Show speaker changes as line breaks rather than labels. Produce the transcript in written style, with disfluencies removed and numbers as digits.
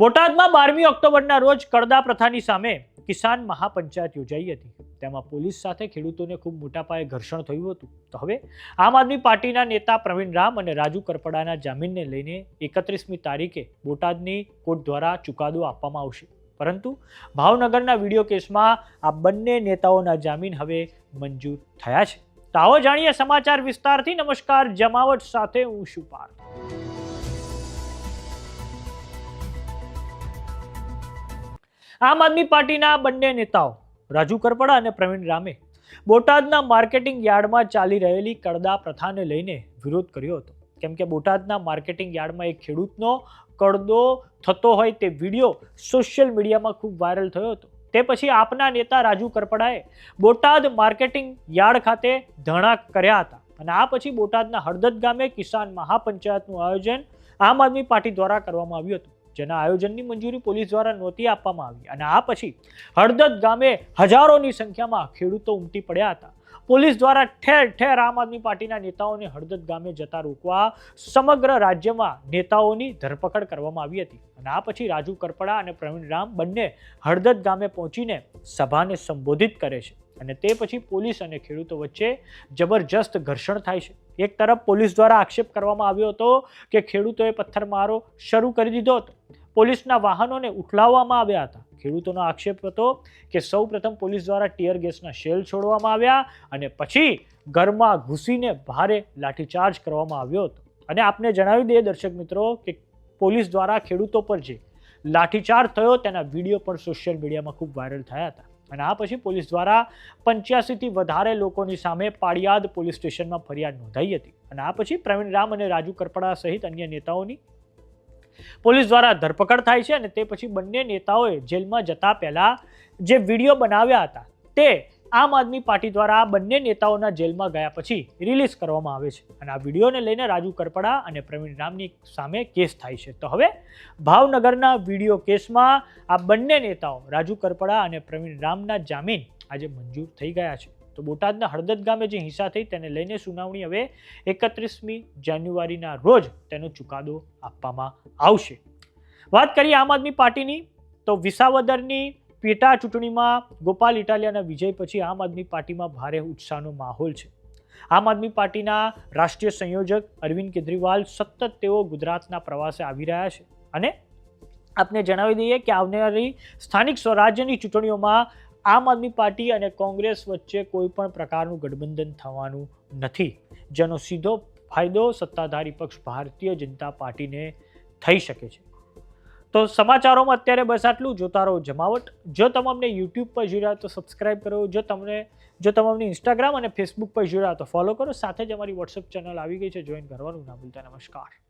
બોટાદમાં 12મી ઓક્ટોબરના રોજ કડદા પ્રથાની સામે કિસાન મહાપંચાયત યોજાઈ હતી. તેમાં પોલીસ સાથે ખેડૂતોને ખૂબ મોટા પાયે ઘર્ષણ થયું હતું. તો હવે આમ આદમી પાર્ટીના નેતા પ્રવીણ રામ અને રાજુ કરપડાના જામીનને લઈને 31મી તારીખે બોટાદની કોર્ટ દ્વારા ચુકાદો આપવામાં આવશે. પરંતુ ભાવનગરના વિડીયો કેસમાં આ બંને નેતાઓના જામીન હવે મંજૂર થયા છે. તો આવો જાણીએ સમાચાર વિસ્તારથી. નમસ્કાર, જમાવટ સાથે હું છું પાર્થ. આમ આદમી પાર્ટીના બંને નેતાઓ રાજુ કરપડા અને પ્રવીણ રામે બોટાદના માર્કેટિંગ યાર્ડમાં ચાલી રહેલી કડદા પ્રથાને લઈને વિરોધ કર્યો હતો. કેમ કે બોટાદના માર્કેટિંગ યાર્ડમાં એક ખેડૂતનો કડદો થતો હોય તે વિડીયો સોશિયલ મીડિયામાં ખૂબ વાયરલ થયો હતો. તે પછી આપના નેતા રાજુ કરપડાએ બોટાદ માર્કેટિંગ યાર્ડ ખાતે ધરણા કર્યા હતા અને આ પછી બોટાદના હળદદ ગામે કિસાન મહાપંચાયતનું આયોજન આમ આદમી પાર્ટી દ્વારા કરવામાં આવ્યું હતું, જેના આયોજનની મંજૂરી પોલીસ દ્વારા નહોતી આપવામાં આવી અને આ પછી હળદદ ગામે હજારોની સંખ્યામાં ખેડૂતો ઉમટી પડ્યા હતા. પોલીસ દ્વારા ઠેર ઠેર આમ આદમી પાર્ટીના નેતાઓને હળદદ ગામે જતા રોકવા સમગ્ર રાજ્યમાં નેતાઓની ધરપકડ કરવામાં આવી હતી અને આ પછી રાજુ કરપડા અને પ્રવીણ રામ બંને હળદદ ગામે પહોંચીને સભાને સંબોધિત કરે છે અને તે પછી પોલીસ અને ખેડૂતો વચ્ચે જબરજસ્ત ઘર્ષણ થાય છે. એક તરફ પોલીસ દ્વારા આક્ષેપ કરવામાં આવ્યો હતો કે ખેડૂતોએ પથ્થરમારો શરૂ કરી દીધો હતો, પોલીસના વાહનોને ઉઠલાવવામાં આવ્યા હતા. ખેડૂતોનો આક્ષેપ હતો કે સૌ પ્રથમ પોલીસ દ્વારા ટીયર ગેસના શેલ છોડવામાં આવ્યા અને પછી ઘરમાં ઘૂસીને ભારે લાઠીચાર્જ કરવામાં આવ્યો હતો. અને આપને જણાવી દઈએ દર્શક મિત્રો કે પોલીસ દ્વારા ખેડૂતો પર જે લાઠીચાર્જ થયો તેના વિડીયો પણ સોશિયલ મીડિયામાં ખૂબ વાયરલ થયા હતા અને આ પછી પોલીસ દ્વારા 85થી વધારે લોકોની સામે પાળિયાદ પોલીસ સ્ટેશનમાં ફરિયાદ નોંધાઈ હતી અને આ પછી પ્રવીણ રામ અને રાજુ કરપડા સહિત અન્ય નેતાઓની પોલીસ દ્વારા ધરપકડ થાય છે અને તે પછી બંને નેતાઓએ જેલમાં જતા પહેલા જે વિડીયો બનાવ્યા હતા તે આમ આદમી પાર્ટી દ્વારા આ બંને નેતાઓના જેલમાં ગયા પછી રિલીઝ કરવામાં આવે છે અને આ વિડીયોને લઈને રાજુ કરપડા અને પ્રવીણ રામની સામે કેસ થાય છે. તો હવે ભાવનગરના વિડીયો કેસમાં આ બંને નેતાઓ રાજુ કરપડા અને પ્રવીણ રામના જામીન આજે મંજૂર થઈ ગયા છે. તો બોટાદના હળદદ ગામે જે હિંસા થઈ તેને લઈને સુનાવણી હવે 31મી જાન્યુઆરીના રોજ તેનો ચુકાદો આપવામાં આવશે. વાત કરીએ આમ આદમી પાર્ટીની, તો વિસાવદરની પેટા ચૂંટણીમાં ગોપાલ ઇટાલિયાના વિજય પછી આમ આદમી પાર્ટીમાં ભારે ઉત્સાહનો માહોલ છે. આમ આદમી પાર્ટીના રાષ્ટ્રીય સંયોજક અરવિંદ કેજરીવાલ સતત તેઓ ગુજરાતના પ્રવાસે આવી રહ્યા છે અને આપને જણાવી દઈએ કે આવનારી સ્થાનિક સ્વરાજ્યની ચૂંટણીઓમાં આમ આદમી પાર્ટી અને કોંગ્રેસ વચ્ચે કોઈ પણ પ્રકારનું ગઠબંધન થવાનું નથી, જેનો સીધો ફાયદો સત્તાધારી પક્ષ ભારતીય જનતા પાર્ટીને થઈ શકે છે. તો સમાચારોમાં અત્યારે બસ આટલું. જોતા રહો જમાવટ. જો તમે અમને યુટ્યુબ પર જોઈ રહ્યા તો સબસ્ક્રાઇબ કરો, જો તમે અમને ઇન્સ્ટાગ્રામ અને ફેસબુક પર જોઈ રહ્યા તો ફોલો કરો. સાથે જ અમારી વોટ્સએપ ચેનલ આવી ગઈ છે, જોઈન કરવાનું ના ભૂલતા. નમસ્કાર.